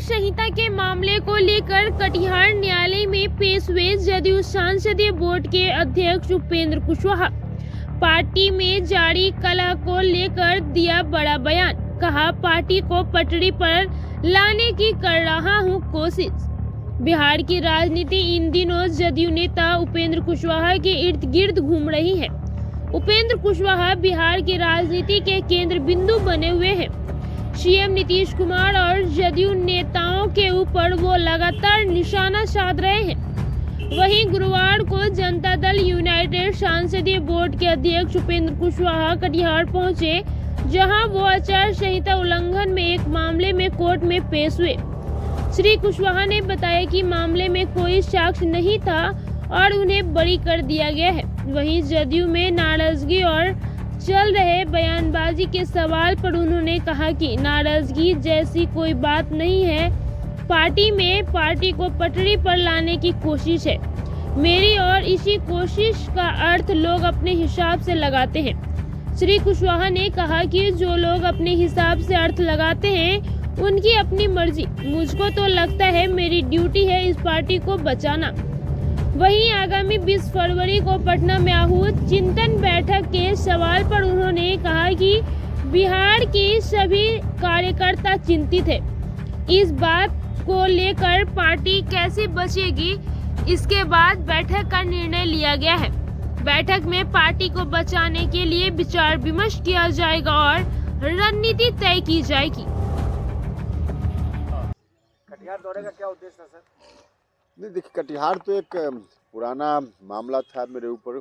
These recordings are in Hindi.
संहिता के मामले को लेकर कटिहार न्यायालय में पेश हुए जदयू संसदीय बोर्ड के अध्यक्ष उपेंद्र कुशवाहा। पार्टी में जारी कलह को लेकर दिया बड़ा बयान। कहा, पार्टी को पटरी पर लाने की कर रहा हूं कोशिश। बिहार की राजनीति इन दिनों जदयू नेता उपेंद्र कुशवाहा के इर्द गिर्द घूम रही है। उपेंद्र कुशवाहा बिहार की राजनीति के केंद्र बिंदु बने हुए हैं। सीएम नीतीश कुमार और जदयू नेताओं के ऊपर वो लगातार निशाना साध रहे हैं। वहीं गुरुवार को जनता दल यूनाइटेड संसदीय बोर्ड के अध्यक्ष उपेंद्र कुशवाहा कटिहार पहुंचे, जहां वो आचार संहिता उल्लंघन में एक मामले में कोर्ट में पेश हुए। श्री कुशवाहा ने बताया कि मामले में कोई साक्ष्य नहीं था और उन्हें बरी कर दिया गया है। वहीं जदयू में नाराजगी और चल रहे बयानबाजी के सवाल पर उन्होंने कहा कि नाराजगी जैसी कोई बात नहीं है। पार्टी को पटरी पर लाने की कोशिश है मेरी, और इसी कोशिश का अर्थ लोग अपने हिसाब से लगाते हैं। श्री कुशवाहा ने कहा कि जो लोग अपने हिसाब से अर्थ लगाते हैं उनकी अपनी मर्जी। मुझको तो लगता है मेरी ड्यूटी है इस पार्टी को बचाना। वहीं आगामी 20 फरवरी को पटना में आहूत चिंतन बैठक के सवाल पर उन्होंने कहा कि बिहार की सभी कार्यकर्ता चिंतित है। इस बात को लेकर पार्टी कैसे बचेगी, इसके बाद बैठक का निर्णय लिया गया है। बैठक में पार्टी को बचाने के लिए विचार विमर्श किया जाएगा और रणनीति तय की जाएगी। कटिहार दौरे का क्या उद्देश्य है सर? नहीं, देखिए, कटिहार तो एक पुराना मामला था मेरे ऊपर।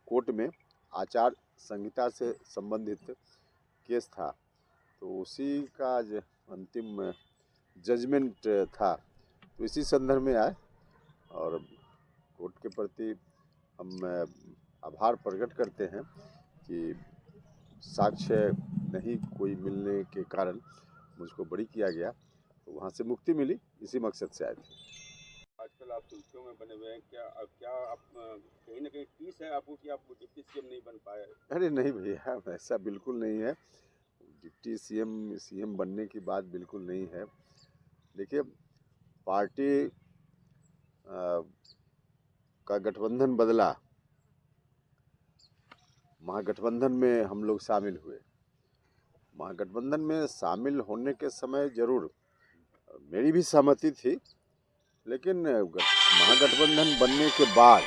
कोर्ट में आचार संहिता से संबंधित केस था, तो उसी का अंतिम जजमेंट था, तो इसी संदर्भ में आए और कोर्ट के प्रति हम आभार प्रकट करते हैं कि साक्ष्य नहीं कोई मिलने के कारण मुझको बरी किया गया, तो वहाँ से मुक्ति मिली। इसी मकसद से आए थे। आजकल आप सुर्खियों में बने हुए हैं, क्या आप कहीं ना कहीं टीस है आपको कि आप डिप्टी सीएम नहीं बन पाए? अरे नहीं भैया, ऐसा बिल्कुल नहीं है। डिप्टी सीएम बनने की बात बिल्कुल नहीं है। देखिए, पार्टी का गठबंधन बदला, महागठबंधन में हम लोग शामिल हुए। महागठबंधन में शामिल होने के समय जरूर मेरी भी सहमति थी, लेकिन महागठबंधन बनने के बाद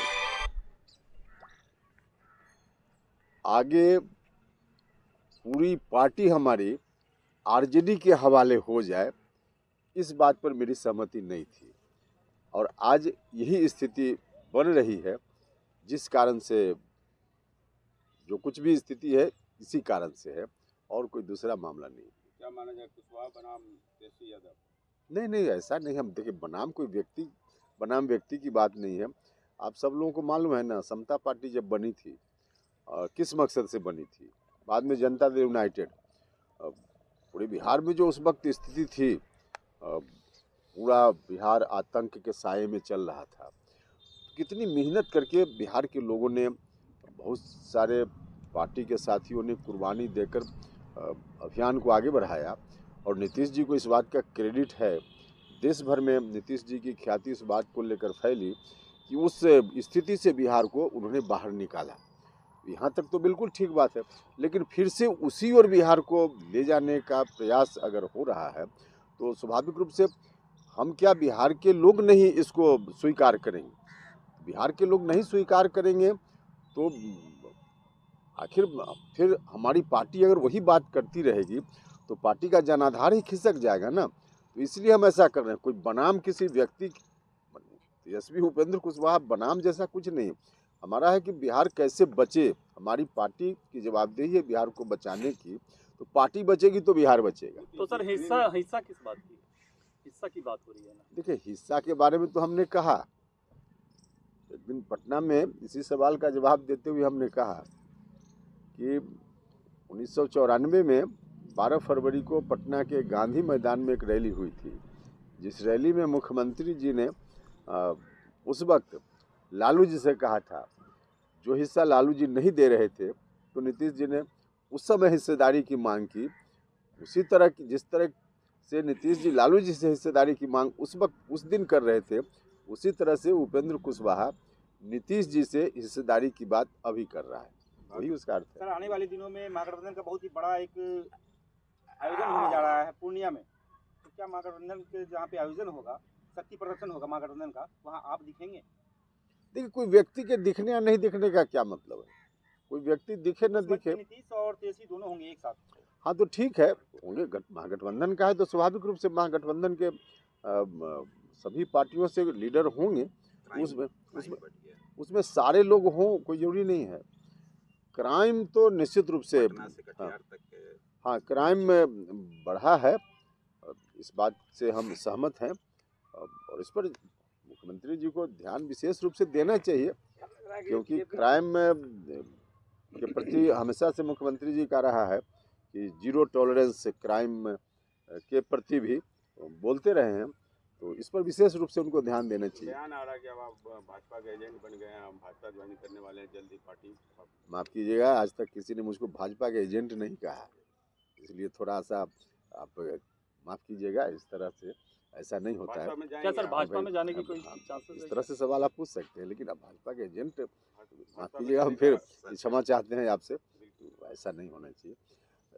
आगे पूरी पार्टी हमारी आरजेडी के हवाले हो जाए, इस बात पर मेरी सहमति नहीं थी। और आज यही स्थिति बन रही है, जिस कारण से जो कुछ भी स्थिति है इसी कारण से है, और कोई दूसरा मामला नहीं। क्या माना जाए, कुशवाहा बनाम तेजस्वी यादव? नहीं, ऐसा नहीं। हम देखिए, बनाम व्यक्ति की बात नहीं है। आप सब लोगों को मालूम है ना, समता पार्टी जब बनी थी किस मकसद से बनी थी। बाद में जनता दल यूनाइटेड, पूरे बिहार में जो उस वक्त स्थिति थी, पूरा बिहार आतंक के साये में चल रहा था। कितनी मेहनत करके बिहार के लोगों ने, बहुत सारे पार्टी के साथियों ने कुर्बानी देकर अभियान को आगे बढ़ाया। और नीतीश जी को इस बात का क्रेडिट है। देश भर में नीतीश जी की ख्याति इस बात को लेकर फैली कि उस स्थिति से बिहार को उन्होंने बाहर निकाला। यहाँ तक तो बिल्कुल ठीक बात है, लेकिन फिर से उसी ओर बिहार को ले जाने का प्रयास अगर हो रहा है, तो स्वाभाविक रूप से हम क्या बिहार के लोग नहीं इसको स्वीकार करेंगे? बिहार के लोग नहीं स्वीकार करेंगे तो आखिर फिर हमारी पार्टी अगर वही बात करती रहेगी तो पार्टी का जनाधार ही खिसक जाएगा ना। तो इसलिए हम ऐसा कर रहे हैं। कोई बनाम किसी व्यक्ति, तेजस्वी उपेंद्र कुशवाहा बनाम जैसा कुछ नहीं। हमारा है कि बिहार कैसे बचे। हमारी पार्टी की जवाबदेही है बिहार को बचाने की। तो पार्टी बचेगी तो बिहार बचेगा। तो सर, हिस्सा किस बात की? हिस्सा की बात हो रही है ना? देखिए, हिस्सा के बारे में तो हमने कहा एक दिन पटना में, इसी सवाल का जवाब देते हुए हमने कहा कि 1994 में 12 फरवरी को पटना के गांधी मैदान में एक रैली हुई थी, जिस रैली में मुख्यमंत्री जी ने उस वक्त लालू जी से कहा था, जो हिस्सा लालू जी नहीं दे रहे थे, तो नीतीश जी ने उस समय हिस्सेदारी की मांग की। उसी तरह की जिस तरह से नीतीश जी लालू जी से हिस्सेदारी की मांग उस वक्त उस दिन कर रहे थे, उसी तरह से उपेंद्र कुशवाहा नीतीश जी से हिस्सेदारी की बात अभी कर रहा है। वही उसका अर्थ है। सर, आने वाले दिनों में महागठबंधन का बहुत ही बड़ा एक आयोजन होने जा रहा है पूर्णिया में, तो क्या महागठबंधन के जहाँ पे आयोजन होगा, शक्ति प्रदर्शन होगा महागठबंधन का, वहाँ आप दिखेंगे? देखिए, कोई व्यक्ति के दिखने या नहीं दिखने का क्या मतलब है? कोई व्यक्ति दिखे न दिखे, नीतीश और तेजस्वी दोनों होंगे एक साथ। हाँ तो ठीक है, होंगे। महागठबंधन का है तो स्वाभाविक रूप से महागठबंधन के सभी पार्टियों से लीडर होंगे। उसमें सारे लोग हों कोई जरूरी नहीं है। क्राइम तो निश्चित रूप से हाँ क्राइम में बढ़ा है, इस बात से हम सहमत हैं और इस पर मुख्यमंत्री जी को ध्यान विशेष रूप से देना चाहिए, क्योंकि क्राइम के प्रति हमेशा से मुख्यमंत्री जी का रहा है कि जीरो टॉलरेंस क्राइम के प्रति भी बोलते रहे हैं, तो इस पर विशेष रूप से उनको ध्यान देना चाहिए। बयान आ रहा है कि अब आप भाजपा के एजेंट बन गए हैं, हम भाजपा ज्वाइन करने वाले हैं जल्दी पार्टी। माफ़ कीजिएगा, आज तक किसी ने मुझको भाजपा के एजेंट नहीं कहा, इसलिए थोड़ा सा आप माफ़ कीजिएगा, इस तरह से ऐसा नहीं होता है। क्या सर भाजपा में जाने की कोई चांसेस? इस तरह से सवाल आप पूछ सकते हैं, लेकिन अब भाजपा के एजेंट, माफ़ कीजिएगा, हम फिर क्षमा चाहते हैं आपसे, ऐसा नहीं होना चाहिए।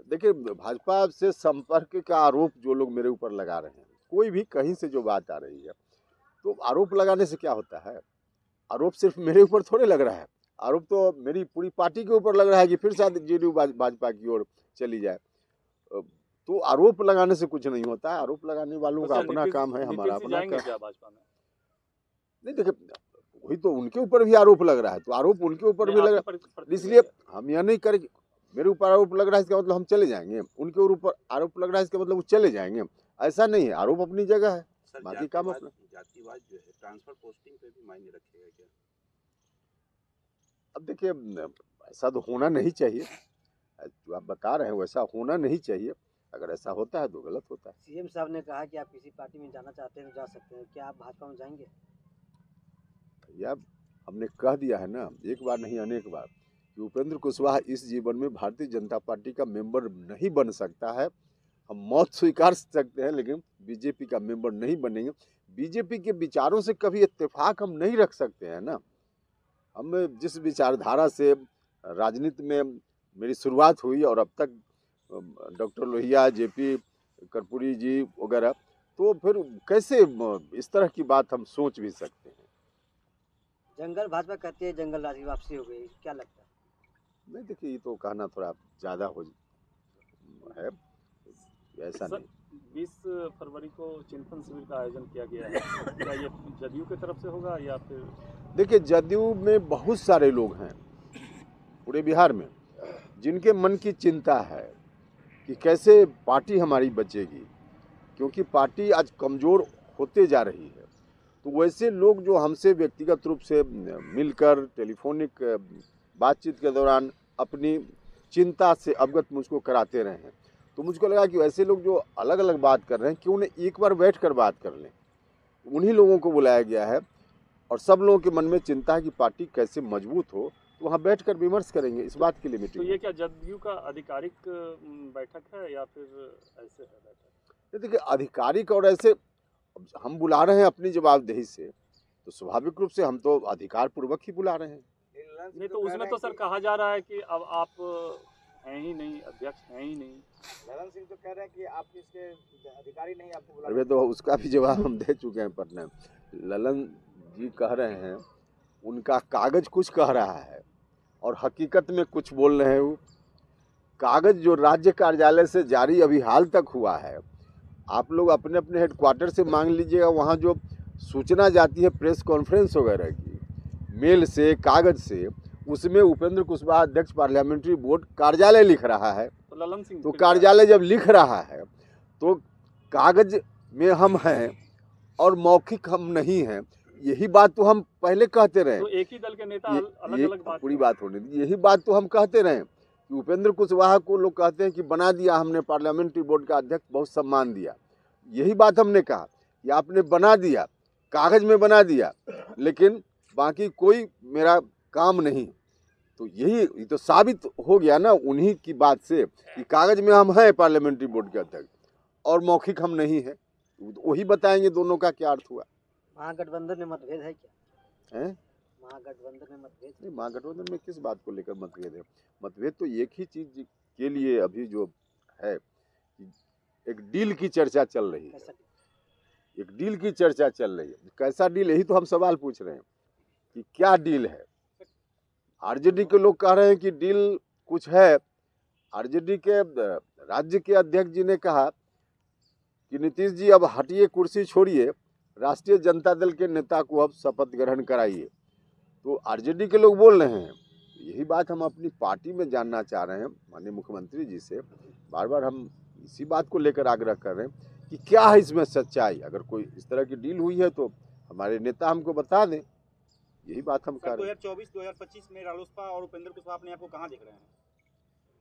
देखिए, भाजपा से संपर्क का आरोप जो लोग मेरे ऊपर लगा रहे हैं, कोई भी कहीं से जो बात आ रही है, तो आरोप लगाने से क्या होता है? आरोप सिर्फ मेरे ऊपर थोड़े लग रहा है, आरोप तो मेरी पूरी पार्टी के ऊपर लग रहा है कि फिर शायद जेडीयू भाजपा की ओर चली जाए। तो आरोप लगाने से कुछ नहीं होता है, आरोप लगाने वालों का अपना काम है, हमारा अपना काम। क्या भाजपा में नहीं, देखिए, वही तो उनके ऊपर भी आरोप लग रहा है, तो आरोप उनके ऊपर भी लग रहा है, इसलिए हम यह नहीं करें। मेरे ऊपर आरोप लग रहा है इसका मतलब हम चले जाएंगे, उनके ऊपर आरोप लग रहा है इसका मतलब वो चले जाएंगे, ऐसा नहीं है। आरोप अपनी जगह है, बाकी काम अपना। जातिवाद जो है ट्रांसफर पोस्टिंग पे भी मायने रखेगा क्या? अब देखिए, ऐसा तो होना नहीं चाहिए, जो आप बता रहे हैं वैसा होना नहीं चाहिए। अगर ऐसा होता है तो गलत होता है। सीएम साहब ने कहा कि आप किसी पार्टी में जाना चाहते हैं तो जा सकते हैं, क्या आप भाजपा में जाएंगे? या हमने कह दिया है ना, एक बार नहीं अनेक बार, कि उपेंद्र कुशवाहा इस जीवन में भारतीय जनता पार्टी का मेंबर नहीं बन सकता है। हम मौत स्वीकार सकते हैं, लेकिन बीजेपी का मेंबर नहीं बनेंगे। बीजेपी के विचारों से कभी इत्तेफाक हम नहीं रख सकते हैं ना। हम जिस विचारधारा से राजनीति में मेरी शुरुआत हुई और अब तक डॉक्टर लोहिया, जेपी कर्पूरी जी वगैरह, तो फिर कैसे इस तरह की बात हम सोच भी सकते हैं? जंगल भाजपा कहती है जंगल राज की वापसी हो गई, क्या लगता है? नहीं, देखिए, ये तो कहना थोड़ा ज़्यादा हो है, ऐसा नहीं। 20 फरवरी को चिंतन शिविर का आयोजन किया गया है, क्या ये जदयू की तरफ से होगा या फिर? देखिए, जदयू में बहुत सारे लोग हैं पूरे बिहार में जिनके मन की चिंता है कि कैसे पार्टी हमारी बचेगी, क्योंकि पार्टी आज कमज़ोर होते जा रही है। तो वैसे लोग जो हमसे व्यक्तिगत रूप से मिलकर टेलीफोनिक बातचीत के दौरान अपनी चिंता से अवगत मुझको कराते रहे हैं, तो मुझको लगा कि ऐसे लोग जो अलग अलग बात कर रहे हैं, क्यों उन्हें एक बार बैठकर बात कर लें। उन्हीं लोगों को बुलाया गया है और सब लोगों के मन में चिंता है कि पार्टी कैसे मजबूत हो, तो वहाँ बैठकर विमर्श करेंगे, इस बात के लिए मीटिंग। तो ये क्या जदयू का आधिकारिक बैठक है या फिर ऐसे है बैठक? देखिए, आधिकारिक और ऐसे हम बुला रहे हैं अपनी जवाबदेही से, तो स्वाभाविक रूप से हम तो अधिकार पूर्वक ही बुला रहे हैं। नहीं तो उसमें तो सर कहा जा रहा है कि अब आप हैं ही नहीं, अध्यक्ष हैं ही नहीं। ललन सिंह तो कह रहे हैं कि आप इसके अधिकारी नहीं, आपको बुला। अरे तो उसका भी जवाब हम दे चुके हैं पटना। ललन जी कह रहे हैं, उनका कागज कुछ कह रहा है और हकीकत में कुछ बोल रहे हैं। वो कागज जो राज्य कार्यालय से जारी अभी हाल तक हुआ है, आप लोग अपने अपने हेडक्वार्टर से मांग लीजिएगा, वहाँ जो सूचना जाती है प्रेस कॉन्फ्रेंस वगैरह की, मेल से, कागज से, उसमें उपेंद्र कुशवाहा अध्यक्ष पार्लियामेंट्री बोर्ड कार्यालय लिख रहा है। तो ललन सिंह तो कार्यालय जब लिख रहा है तो कागज में हम हैं और मौखिक हम नहीं हैं, यही बात तो हम पहले कहते रहे। तो एक ही दल के नेता अलग अलग बात, पूरी बात होने दी, यही बात तो हम कहते रहे कि उपेंद्र कुशवाहा को लोग कहते हैं कि बना दिया हमने पार्लियामेंट्री बोर्ड का अध्यक्ष, बहुत सम्मान दिया। यही बात हमने कहा कि आपने बना दिया, कागज में बना दिया, लेकिन बाकी कोई मेरा काम नहीं। तो यही तो साबित हो गया ना उन्हीं की बात से कि कागज में हम हैं पार्लियामेंट्री बोर्ड के अध्यक्ष, और मौखिक हम नहीं है, वही बताएंगे दोनों का क्या अर्थ हुआ महागठबंधन में मतभेद है क्या? है। महागठबंधन में मतभेद नहीं, महागठबंधन में किस बात को लेकर मतभेद है? मतभेद तो एक ही चीज के लिए अभी जो है, एक डील की चर्चा चल रही है, कैसा? एक डील की चर्चा चल रही है। कैसा डील, यही तो हम सवाल पूछ रहे हैं कि क्या डील है। आरजेडी के लोग कह रहे हैं कि डील कुछ है। आरजेडी के राज्य के अध्यक्ष जी ने कहा कि नीतीश जी अब हटिए, कुर्सी छोड़िए, राष्ट्रीय जनता दल के नेता को अब शपथ ग्रहण कराइए। तो आरजेडी के लोग बोल रहे हैं, यही बात हम अपनी पार्टी में जानना चाह रहे हैं माननीय मुख्यमंत्री जी से। बार बार हम इसी बात को लेकर आग्रह कर रहे हैं कि क्या है इसमें सच्चाई। अगर कोई इस तरह की डील हुई है तो हमारे नेता हमको बता दें, यही बात हम कर रहे हैं। 2024-2025 में रालोसपा और उपेंद्र कुशवाहा अपने आप को कहाँ देख रहे हैं?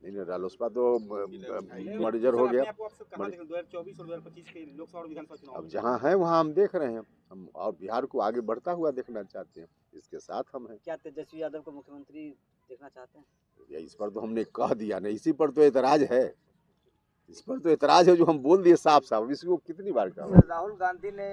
नहीं, रालोसपा तो मर्जर हो गया। 2024 और 2025 के लोकसभा और विधानसभा चुनाव अब जहाँ है वहाँ हम देख रहे हैं, हम और बिहार को आगे बढ़ता हुआ देखना चाहते हैं, इसके साथ हम हैं। क्या तेजस्वी यादव को मुख्यमंत्री देखना चाहते हैं? या इस पर तो हमने कह दिया ना, इसी पर तो एतराज है, इस पर तो एतराज है जो हम बोल दिए साफ साफ। इसको कितनी बार कहा? राहुल गांधी ने